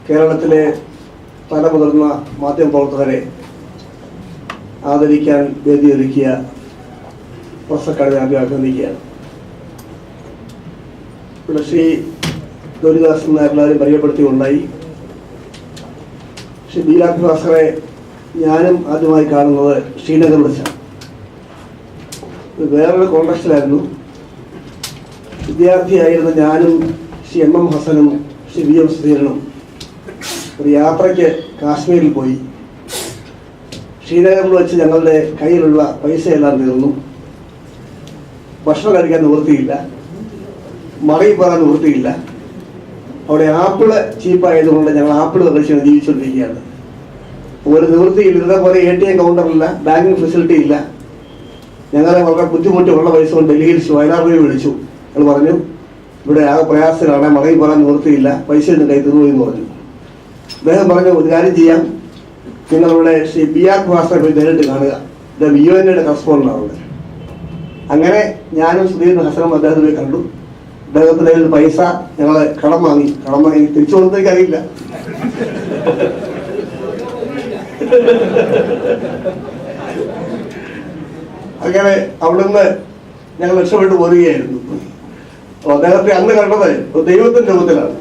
കേരളത്തിലെ പല മുതിർന്ന മാധ്യമപ്രവർത്തകരെ ആദരിക്കാൻ വേദിയൊരുക്കിയ പ്രസ് അക്കാദമി ആദ്യം അഭിനന്ദിക്കുകയാണ്. ഇവിടെ ശ്രീ ഗൗരിദാസ് എന്ന എല്ലാവരും പരിചയപ്പെടുത്തിയുണ്ടായി. ശ്രീ ബീരാഗ് ഭാസ്കറെ ഞാനും ആദ്യമായി കാണുന്നത് ശ്രീനഗർ വെച്ചാണ്. വേറൊരു കോൺടാക്റ്റിലായിരുന്നു. വിദ്യാർത്ഥിയായിരുന്ന ഞാനും ശ്രീ എം ഹസനും ശ്രീ VM സുധീരനും ഒരു യാത്രയ്ക്ക് കാശ്മീരിൽ പോയി. ശ്രീനഗറിൽ വെച്ച് ഞങ്ങളുടെ കയ്യിലുള്ള പൈസയെല്ലാം തീർന്നു. ഭക്ഷണം കഴിക്കാൻ നിവൃത്തിയില്ല, മറയിൽ പോകാൻ നിവൃത്തിയില്ല. അവിടെ ആപ്പിള് ചീപ്പായതുകൊണ്ട് ഞങ്ങൾ ആപ്പിള് കഴിച്ചാണ് ജീവിച്ചുകൊണ്ടിരിക്കുകയാണ്. ഒരു നിവൃത്തിയില്ല. ഇതേപോലെ ATM കൗണ്ടറില്ല, ബാങ്കിങ് ഫെസിലിറ്റി ഇല്ല. ഞങ്ങളെ വളരെ ബുദ്ധിമുട്ടുള്ള പൈസ കൊണ്ട് ഡൽഹിയിൽ വയനാട് വിളിച്ചു. ഞങ്ങൾ പറഞ്ഞു, ഇവിടെ ആകെ പ്രയാസത്തിലാണ്, മറയിൽ പോകാൻ നിവൃത്തിയില്ല, പൈസ ഒന്നും കൈ തീർന്നു എന്ന് പറഞ്ഞു. അദ്ദേഹം പറഞ്ഞു, ഒരു കാര്യം ചെയ്യാം, നിങ്ങളിവിടെ ശ്രീ ബീരാഗ് ഭാസ്കറെ പോയി നേരിട്ട് കാണുക. ഇത് UN കറസ്പോണ്ടൻ്റാണ് അവിടെ. അങ്ങനെ ഞാനും സുധീരൻ ഹസനും അദ്ദേഹത്തെ പോയി കണ്ടു. അദ്ദേഹത്തിന്റെ കയ്യിൽ പൈസ ഞങ്ങൾ കടം വാങ്ങി തിരിച്ചു കൊടുത്തേക്ക് അറിയില്ല. അങ്ങനെ അവിടുന്ന് ഞങ്ങൾ രക്ഷപ്പെട്ടു പോരുകയായിരുന്നു. അദ്ദേഹത്തെ അന്ന് കണ്ടത് ദൈവത്തിന്റെ രൂപത്തിലാണ്.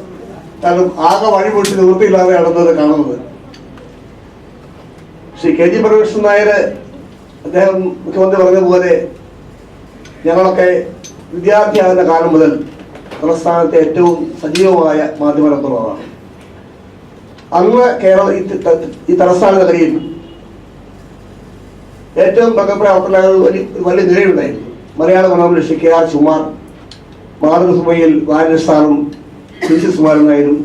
കാരണം ആകെ വഴി പൊട്ടി നിവൃത്തിയില്ലാതെ നടന്നത് കാണുന്നത്. ശ്രീ KG പരമേശ്വരൻ നായർ അദ്ദേഹം മുഖ്യമന്ത്രി പറഞ്ഞതുപോലെ ഞങ്ങളൊക്കെ വിദ്യാർത്ഥിയാകുന്ന കാലം മുതൽ സംസ്ഥാനത്തെ ഏറ്റവും സജീവമായ മാധ്യമപ്രവർത്തകരാണ്. അന്ന് ഈ തലസ്ഥാന നഗരിയിൽ ഏറ്റവും പ്രഗത്ഭരായ വലിയ നിരയുണ്ടായിരുന്നു. മലയാള മനോരമ ശ്രീ KR സുമാർ, മാതൃഭൂമിയിൽ വാര്യർ സാറും PC സുമാരൻ നായരും,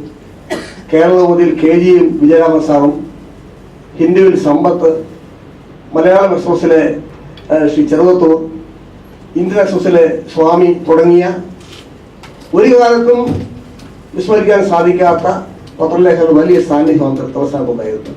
കേരളകൗമുദിയിൽ KG വിജയരാമൻ സാറും, ഹിന്ദുവിൽ സമ്പത്ത്, മലയാളം എക്സ്പ്രസിലെ ശ്രീ ചെറുവത്തൂർ, ഇന്ത്യൻ എക്സ്പ്രസിലെ സ്വാമി തുടങ്ങിയ ഒരു കാലത്തും വിസ്മരിക്കാൻ സാധിക്കാത്ത പത്രലേഖകർ വലിയ സാന്നിധ്യം തലസ്ഥാനത്തുണ്ടായിരുന്നു.